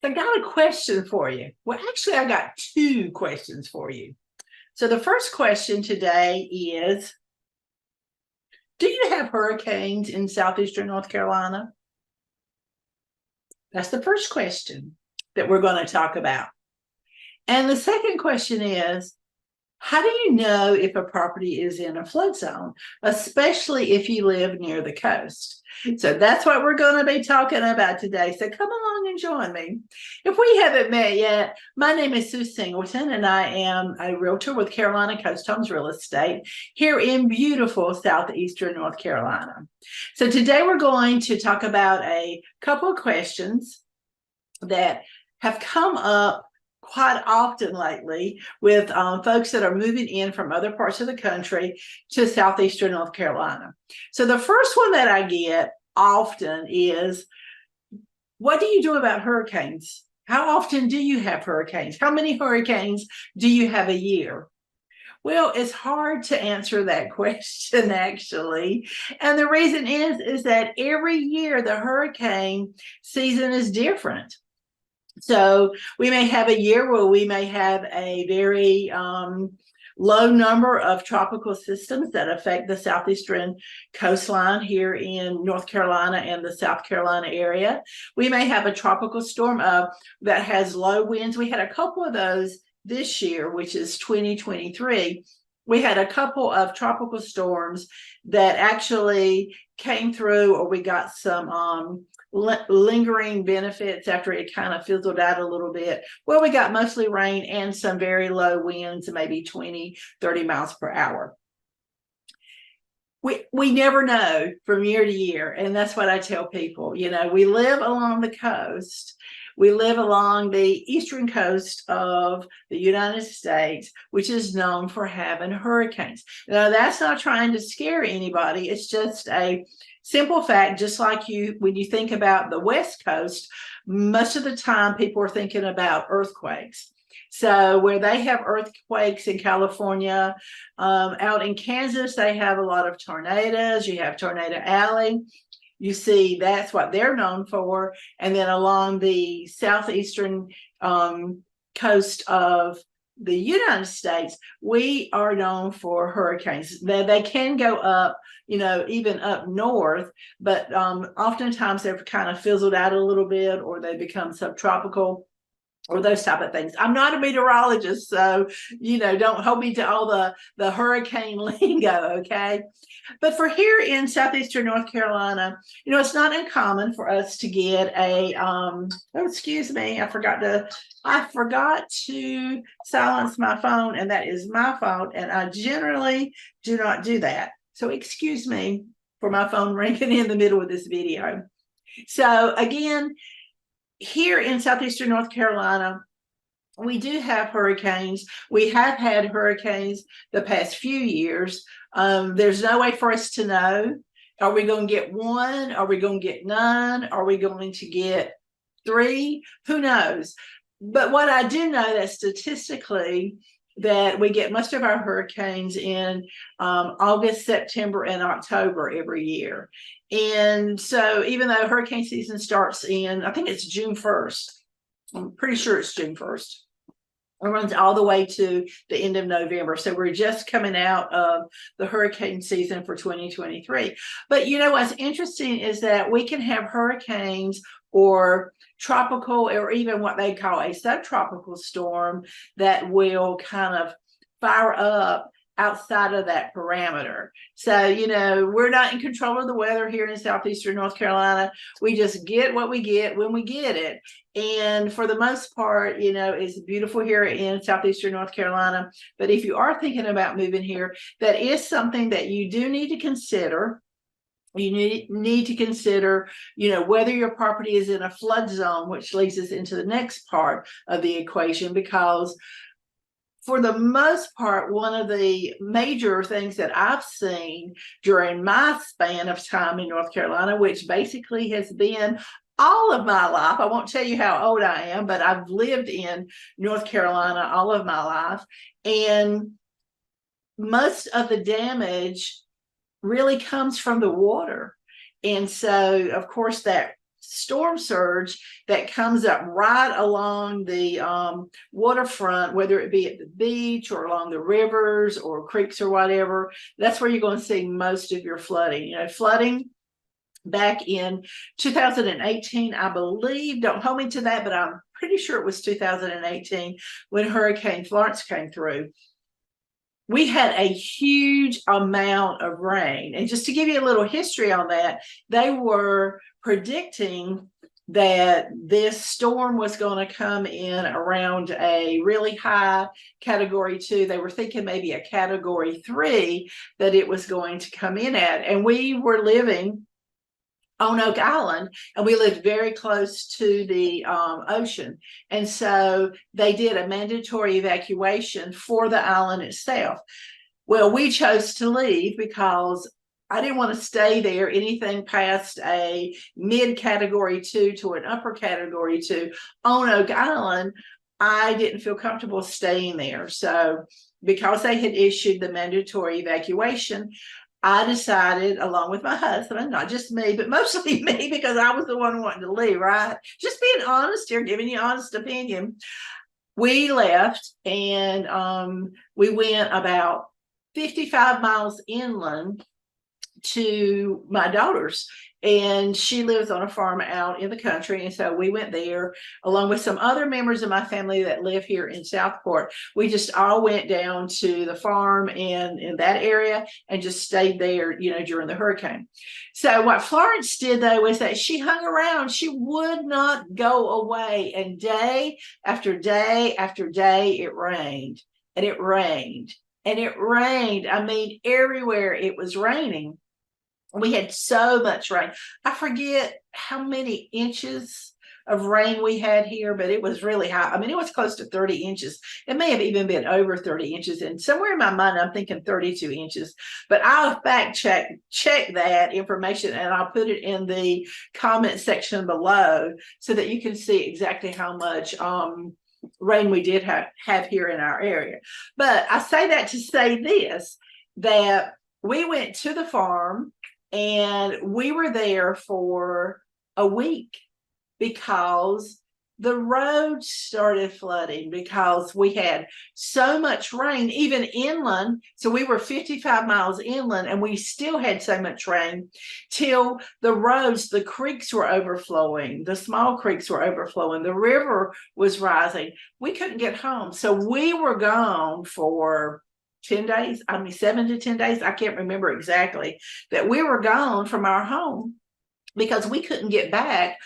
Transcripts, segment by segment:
I got a question for you. Well, actually, I got two questions for you. So the first question today is, do you have hurricanes in southeastern North Carolina? That's the first question that we're going to talk about. And the second question is, how do you know if a property is in a flood zone, especially if you live near the coast? So that's what we're going to be talking about today. So come along and join me. If we haven't met yet, my name is Sue Singleton, and I am a realtor with Carolina Coast Homes Real Estate here in beautiful southeastern North Carolina. So today we're going to talk about a couple of questions that have come up quite often lately with folks that are moving in from other parts of the country to southeastern North Carolina. So the first one that I get often is, what do you do about hurricanes? How often do you have hurricanes? How many hurricanes do you have a year? Well, it's hard to answer that question, actually. And the reason is that every year the hurricane season is different. So we may have a year where we may have a very low number of tropical systems that affect the southeastern coastline here in North Carolina and the South Carolina area. We may have a tropical storm that has low winds. We had a couple of those this year, which is 2023. We had a couple of tropical storms that actually came through, or we got some lingering benefits after it kind of fizzled out a little bit. Well, we got mostly rain and some very low winds, maybe 20, 30 miles per hour. We never know from year to year. And that's what I tell people. You know, we live along the coast. We live along the eastern coast of the United States, which is known for having hurricanes. Now, that's not trying to scare anybody. It's just a simple fact. Just like when you think about the West Coast, most of the time people are thinking about earthquakes. So where they have earthquakes in California, out in Kansas, they have a lot of tornadoes. You have Tornado Alley. You see, that's what they're known for. And then along the southeastern coast of the United States, we are known for hurricanes. They can go up, you know, even up north, but oftentimes they're kind of fizzled out a little bit, or they become subtropical, or those type of things. I'm not a meteorologist, so, you know, don't hold me to all the hurricane lingo, okay? But for here in southeastern North Carolina, you know, it's not uncommon for us to get a, oh, excuse me, I forgot to silence my phone, and that is my fault, and I generally do not do that. So excuse me for my phone ringing in the middle of this video. So again, here in southeastern North Carolina, we do have hurricanes. We have had hurricanes the past few years. There's no way for us to know. Are we going to get one? Are we going to get none? Are we going to get three? Who knows? But what I do know that statistically, that we get most of our hurricanes in August, September, and October every year. And so even though hurricane season starts in, I think it's June 1st. I'm pretty sure it's June 1st. It runs all the way to the end of November. So we're just coming out of the hurricane season for 2023. But you know, what's interesting is that we can have hurricanes or tropical, or even what they call a subtropical storm, that will kind of fire up outside of that parameter. So, you know, we're not in control of the weather here in southeastern North Carolina. We just get what we get when we get it. And for the most part, you know, it's beautiful here in southeastern North Carolina. But if you are thinking about moving here, that is something that you do need to consider. You need to consider, you know, whether your property is in a flood zone, which leads us into the next part of the equation, because for the most part, one of the major things that I've seen during my span of time in North Carolina, which basically has been all of my life. I won't tell you how old I am, but I've lived in North Carolina all of my life. And most of the damage really comes from the water. And so, of course, that storm surge that comes up right along the waterfront, whether it be at the beach or along the rivers or creeks or whatever. That's where you're going to see most of your flooding. You know, flooding back in 2018, I believe, don't hold me to that, but I'm pretty sure it was 2018 when Hurricane Florence came through. We had a huge amount of rain. And just to give you a little history on that, they were predicting that this storm was going to come in around a really high category 2. They were thinking maybe a category 3 that it was going to come in at. And we were living on Oak Island, and we lived very close to the ocean. And so they did a mandatory evacuation for the island itself. Well, we chose to leave because I didn't want to stay there anything past a mid category 2 to an upper category 2 on Oak Island. I didn't feel comfortable staying there. So because they had issued the mandatory evacuation, I decided, along with my husband, not just me, but mostly me, because I was the one wanting to leave, right? Just being honest here, giving you honest opinion. We left, and we went about 55 miles inland to my daughter's, and she lives on a farm out in the country. And so we went there along with some other members of my family that live here in Southport. We just all went down to the farm in that area and just stayed there, you know, during the hurricane. So what Florence did, though, was that she hung around. She would not go away, and day after day after day it rained, and it rained, and it rained. I mean, everywhere it was raining. We had so much rain. I forget how many inches of rain we had here, but it was really high. I mean, it was close to 30 inches. It may have even been over 30 inches. And somewhere in my mind, I'm thinking 32 inches. But I'll check that information, and I'll put it in the comment section below so that you can see exactly how much rain we did have here in our area. But I say that to say this, that we went to the farm, and we were there for a week because the roads started flooding because we had so much rain, even inland. So we were 55 miles inland, and we still had so much rain till the roads, the creeks were overflowing, the small creeks were overflowing, the river was rising. We couldn't get home. So we were gone for 10 days, 7 to 10 days. I can't remember exactly, that we were gone from our home because we couldn't get back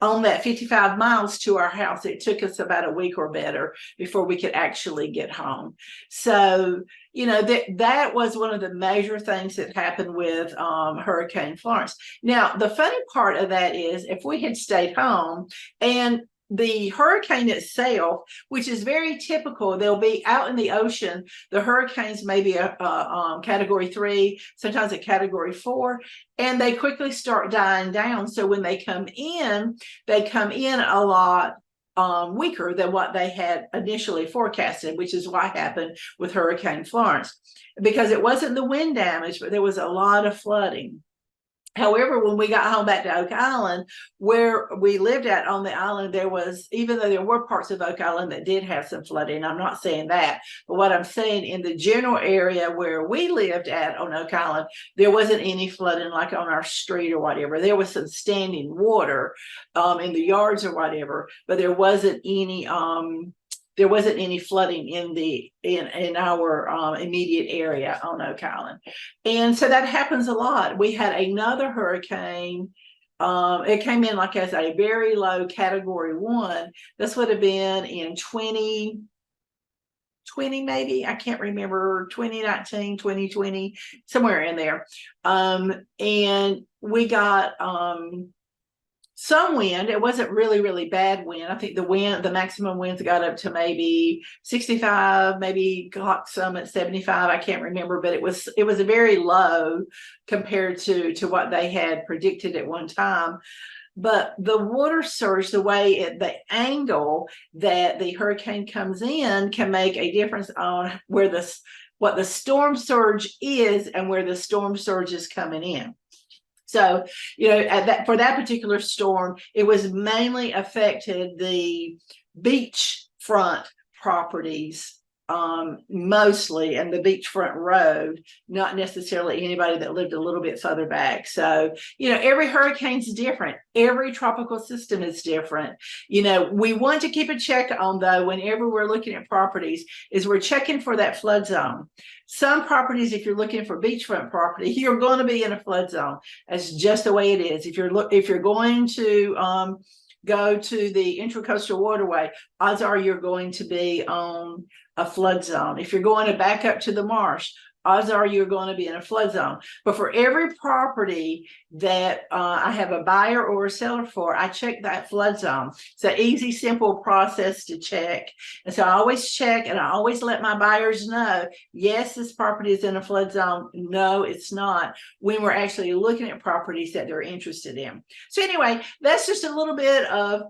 on that 55 miles to our house. It took us about a week or better before we could actually get home. So, you know, that was one of the major things that happened with Hurricane Florence. Now, the funny part of that is, if we had stayed home, and the hurricane itself, which is very typical, they'll be out in the ocean. The hurricanes may be a category 3, sometimes a category 4, and they quickly start dying down. So when they come in a lot weaker than what they had initially forecasted, which is what happened with Hurricane Florence, because it wasn't the wind damage, but there was a lot of flooding. However, when we got home back to Oak Island, where we lived at on the island, there was, even though there were parts of Oak Island that did have some flooding, I'm not saying that, but what I'm saying, in the general area where we lived at on Oak Island, there wasn't any flooding like on our street or whatever. There was some standing water in the yards or whatever, but there wasn't any flooding in our immediate area on Oak Island. And so that happens a lot. We had another hurricane. It came in like as a very low category 1. This would have been in 2020, maybe, I can't remember, 2019, 2020, somewhere in there. And we got some wind. It wasn't really, really bad wind. I think the maximum winds got up to maybe 65, maybe got some at 75. I can't remember, but it was a very low compared to what they had predicted at one time. But the water surge, the angle that the hurricane comes in, can make a difference on what the storm surge is and where the storm surge is coming in. So, you know, for that particular storm, it was mainly affected the beachfront properties, mostly, and the beachfront road, not necessarily anybody that lived a little bit further back. So, you know, every hurricane's different. Every tropical system is different. You know, we want to keep a check on, though, whenever we're looking at properties, is we're checking for that flood zone. Some properties, if you're looking for beachfront property, you're going to be in a flood zone. That's just the way it is. If you're going to go to the intracoastal waterway, odds are you're going to be on a flood zone. If you're going to back up to the marsh, odds are you're going to be in a flood zone. But for every property that I have a buyer or a seller for, I check that flood zone. It's an easy, simple process to check. And so I always check, and I always let my buyers know, yes, this property is in a flood zone. No, it's not, when we're actually looking at properties that they're interested in. So anyway, that's just a little bit of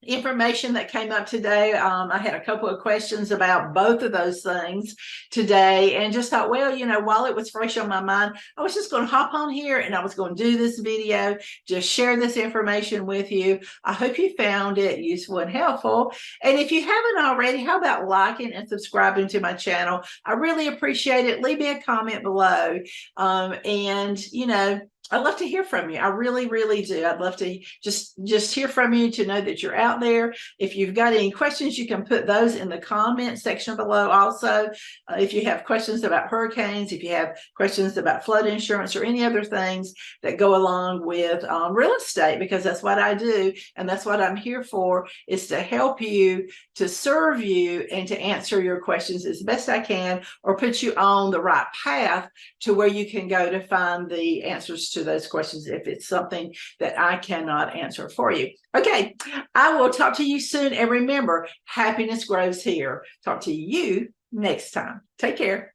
information that came up today. I had a couple of questions about both of those things today, and just thought, well, you know, while it was fresh on my mind, I was just going to hop on here and I was going to do this video, just share this information with you. I hope you found it useful and helpful. And if you haven't already, how about liking and subscribing to my channel? I really appreciate it. Leave me a comment below. And, you know, I'd love to hear from you. I really, really do. I'd love to just hear from you, to know that you're out there. If you've got any questions, you can put those in the comment section below. Also, if you have questions about hurricanes, if you have questions about flood insurance or any other things that go along with real estate, because that's what I do, and that's what I'm here for, is to help you, to serve you, and to answer your questions as best I can, or put you on the right path to where you can go to find the answers to those questions if it's something that I cannot answer for you. Okay, I will talk to you soon, and remember, happiness grows here. Talk to you next time. Take care.